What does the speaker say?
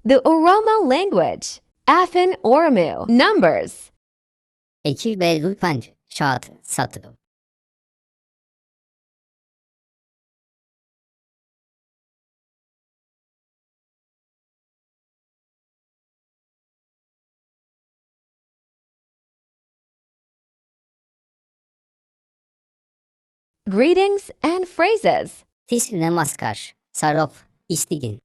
The Oromo language. Afin Oromo. Numbers. Ekil ve Lulpenc şahat satı. Greetings and phrases. Tis namaskar, saraf istigin.